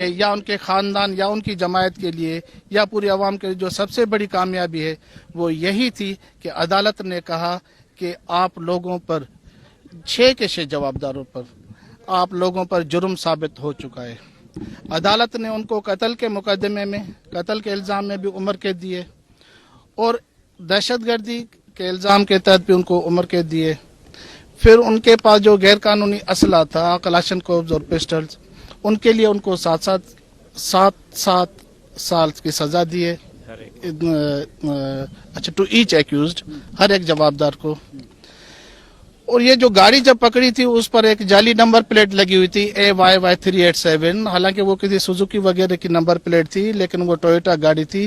یا उनके ख़ानदान या उनकी जमायत के लिए या पूरी आवाम के लिए जो सबसे बड़ी कामयाबी है वो यही थी कि अदालत ने कहा कि आप लोगों पर 6 के 6 जवाबदारों पर आप लोगों पर जुर्म साबित हो चुका है। अदालत ने उनको कत्ल के मुकदमे में कत्ल के इल्ज़ाम में भी उम्र कैद दिए और दहशतगर्दी के इल्ज़ाम के तहत भी उनको उम्र कैद दिए। फिर उनके पास जो गैर कानूनी असला था कलाशनकोव्स और पिस्टल्स उनके लिए उनको 7 साल की सजा दी है। अच्छा, टू ईच एक्यूज्ड, हर एक जवाबदार को। और ये जो गाड़ी जब पकड़ी थी उस पर एक जाली नंबर प्लेट लगी हुई थी AYY 387, हालांकि वो किसी सुजुकी वगैरह की नंबर प्लेट थी लेकिन वो टोयोटा गाड़ी थी।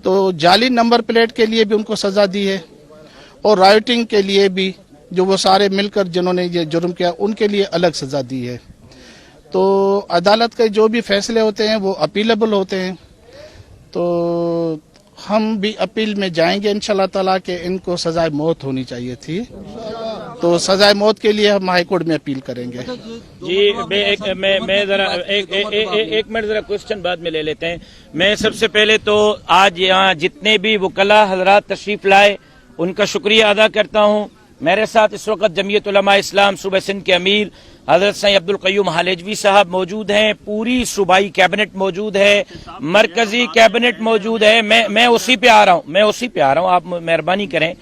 तो जाली नंबर प्लेट के लिए भी उनको सजा दी है और राइटिंग के लिए भी जो वो सारे मिलकर जिन्होंने ये जुर्म किया उनके लिए अलग सजा दी है। तो अदालत के जो भी फैसले होते हैं वो अपीलेबल होते हैं। तो हम भी अपील में जाएंगे इंशाल्लाह ताला कि इनको सजाए मौत होनी चाहिए थी। तो सजाए मौत के लिए हम हाई कोर्ट में अपील करेंगे। जी मैं जरा एक मिनट जरा क्वेश्चन बाद में ले लेते हैं। मैं सबसे पहले तो आज यहाँ जितने भी वकला हजरात तशरीफ लाए उनका शुक्रिया अदा करता हूँ। मेरे साथ इस वक्त जमीयत उलमा इस्लाम सूबे सिंध के अमीर हजरत सईद अब्दुल कय्यूम हालेजवी साहब मौजूद हैं, पूरी सूबाई कैबिनेट मौजूद है, मरकजी कैबिनेट मौजूद है। मैं उसी पे आ रहा हूँ, आप मेहरबानी करें।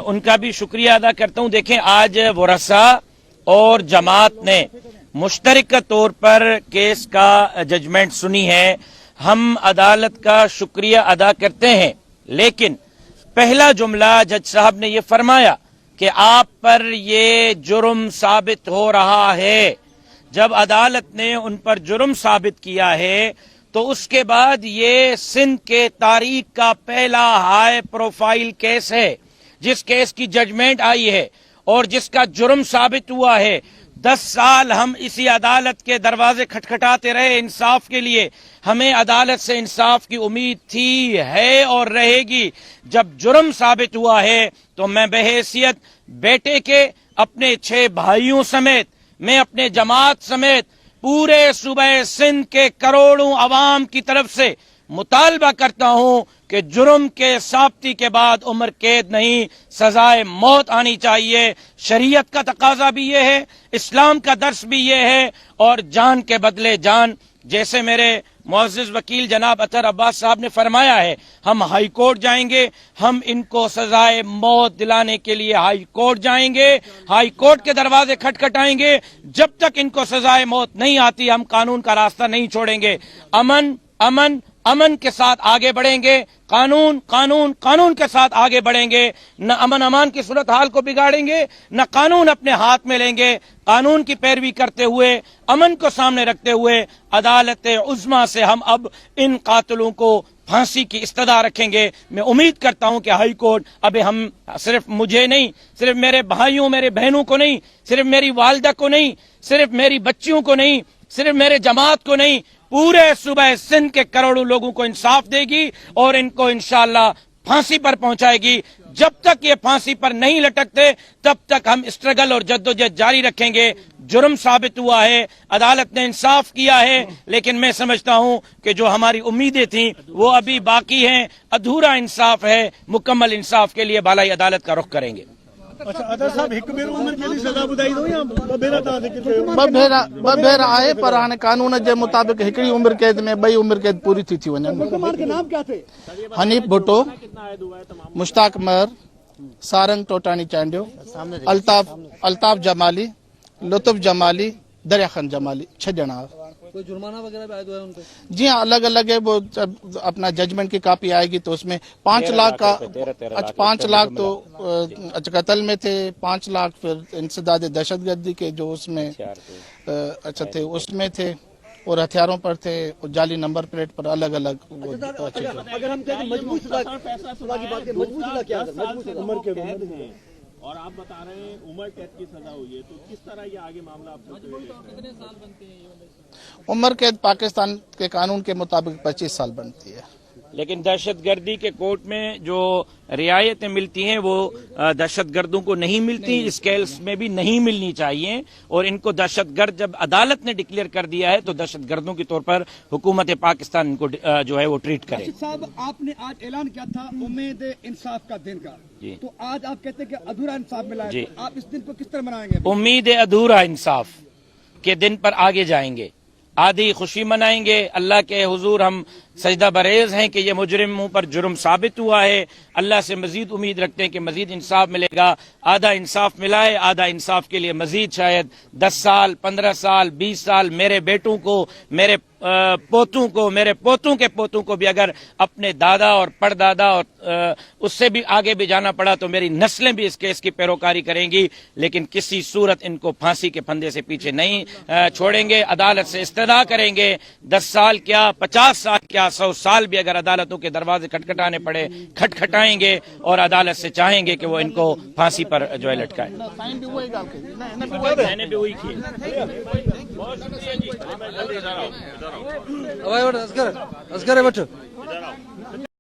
उनका भी शुक्रिया अदा करता हूँ। देखें, आज वरसा और जमात ने मुश्तरक तौर पर केस का जजमेंट सुनी है। हम अदालत का शुक्रिया अदा करते हैं, लेकिन पहला जुमला जज साहब ने ये फरमाया कि आप पर ये जुर्म साबित हो रहा है। जब अदालत ने उन पर जुर्म साबित किया है तो उसके बाद ये सिंध के तारीख का पहला हाई प्रोफाइल केस है, जिस केस की जजमेंट आई है और जिसका जुर्म साबित हुआ है। 10 साल हम इसी अदालत के दरवाजे खटखटाते रहे इंसाफ के लिए। हमें अदालत से इंसाफ की उम्मीद थी, है और रहेगी। जब जुर्म साबित हुआ है तो मैं बहैसियत बेटे के अपने 6 भाइयों समेत, मैं अपने जमात समेत पूरे सूबे सिंध के करोड़ों अवाम की तरफ से मुतालबा करता हूं कि जुर्म के साब्ती के बाद उम्र कैद नहीं, सजाए मौत आनी चाहिए। शरीयत का तकाजा भी ये है, इस्लाम का दर्स भी ये है, और जान के बदले जान। जैसे मेरे मुअज़्ज़िज़ वकील जनाब अतर अब्बास साहब ने फरमाया है, हम हाई कोर्ट जाएंगे, हम इनको सजाए मौत दिलाने के लिए हाई कोर्ट जाएंगे, हाई कोर्ट के दरवाजे खटखटाएंगे। जब तक इनको सजाए मौत नहीं आती हम कानून का रास्ता नहीं छोड़ेंगे। अमन के साथ आगे बढ़ेंगे, कानून के साथ आगे बढ़ेंगे। न अमन अमान की सूरत हाल को बिगाड़ेंगे, न कानून अपने हाथ में लेंगे। कानून की पैरवी करते हुए, अमन को सामने रखते हुए अदालत उज़्मा से हम अब इन कातिलों को फांसी की इस्तदा रखेंगे। मैं उम्मीद करता हूं कि हाई कोर्ट अब हम सिर्फ मुझे नहीं, सिर्फ मेरे भाइयों मेरे बहनों को नहीं, सिर्फ मेरी वालिदा को नहीं, सिर्फ मेरी बच्चियों को नहीं, सिर्फ मेरे जमात को नहीं, पूरे सूबे सिंध के करोड़ों लोगों को इंसाफ देगी और इनको इंशाअल्लाह फांसी पर पहुंचाएगी। जब तक ये फांसी पर नहीं लटकते तब तक हम स्ट्रगल और जद्दोजहद जारी रखेंगे। जुर्म साबित हुआ है, अदालत ने इंसाफ किया है, लेकिन मैं समझता हूं कि जो हमारी उम्मीदें थीं वो अभी बाकी हैं। अधूरा इंसाफ है, मुकम्मल इंसाफ के लिए बालाई अदालत का रुख करेंगे। अच्छा अदर साहब हिक भेरो उम्र के लिए सजा बुधाई दो या बबेरा ता दे के बबेरा आहे पर हाणे कानून जे मुताबिक हिकड़ी उम्र कैद में 2 उम्र कैद पूरी थी वञनि। हुक्मरान के नाम क्या थे? हनीफ भुट्टो, मुश्ताक मर, सारंग टोटानी चांडियो, अल्ताफ जमाली, लुत्फ जमाली, दरिया खान जमाली, 6 जना। कोई जुर्माना वगैरह भी आया है उन पे? जी हाँ, अलग अलग है। वो अपना जजमेंट की कॉपी आएगी तो उसमें 5 लाख का, अच्छा 5 लाख तो अच्छा कत्ल में थे, 5 लाख फिर इंसदाद दहशतगर्दी के जो उसमें अच्छा थे उसमें थे, और हथियारों पर थे, और जाली नंबर प्लेट पर अलग अलग। अगर हम कहें मजबूत सजा की बात करें, मजबूत सजा क्या है? मजबूत उम्र के और आप बता रहे हैं उम्र कैद की सजा हुई है, तो किस तरह ये आगे मामला आप कितने साल बनते हैं? उम्र कैद पाकिस्तान के कानून के मुताबिक 25 साल बनती है। لیکن دہشت گردی کے کورٹ میں جو رعایتیں ملتی ہیں وہ دہشت گردوں کو نہیں ملتی، اس کیس میں بھی نہیں ملنی چاہیے، اور ان کو دہشت گرد جب عدالت نے ڈکلیئر کر دیا ہے تو دہشت گردوں کے طور پر حکومت پاکستان ان کو جو ہے وہ ٹریٹ کرے۔ راشد صاحب، آپ نے آج اعلان کیا تھا امید انصاف کا دن کا، جی، تو آج آپ کہتے ہیں کہ ادھورا انصاف ملا ہے، جی، تو آپ اس دن کو کس طرح منائیں گے؟ امید ادھورا انصاف کے دن پر آگے جائیں گے، آدھی خوشی منائیں گے، اللہ کے حضور ہم سجدہ بریز ہیں کہ یہ مجرموں پر جرم ثابت ہوا ہے، اللہ سے مزید امید رکھتے ہیں کہ مزید انصاف ملے گا، آدھا انصاف ملا ہے، آدھا انصاف کے لیے مزید شاید 10 سال 15 سال 20 سال میرے بیٹوں کو، میرے پوتوں کو، میرے پوتوں کے پوتوں کو بھی اگر اپنے دادا اور پردادا اور اس سے بھی آگے بھی جانا پڑا تو میری نسلیں بھی اس کیس کی پیروکاری کریں گی، لیکن کسی صورت ان کو پھانسی کے پھندے سے پیچھے نہیں چھوڑیں گے، عدالت سے استدعا کریں گے، 10 سال کیا 50 سال کیا 100 سال بھی اگر عدالتوں کے دروازے کھٹکھٹانے پڑے کھٹکھٹائیں گے، اور عدالت سے چاہیں گے کہ وہ ان کو پھانسی پر جو ہے لٹکائے۔ میں نے بھی وہی کیا۔ اصغر بیٹھو۔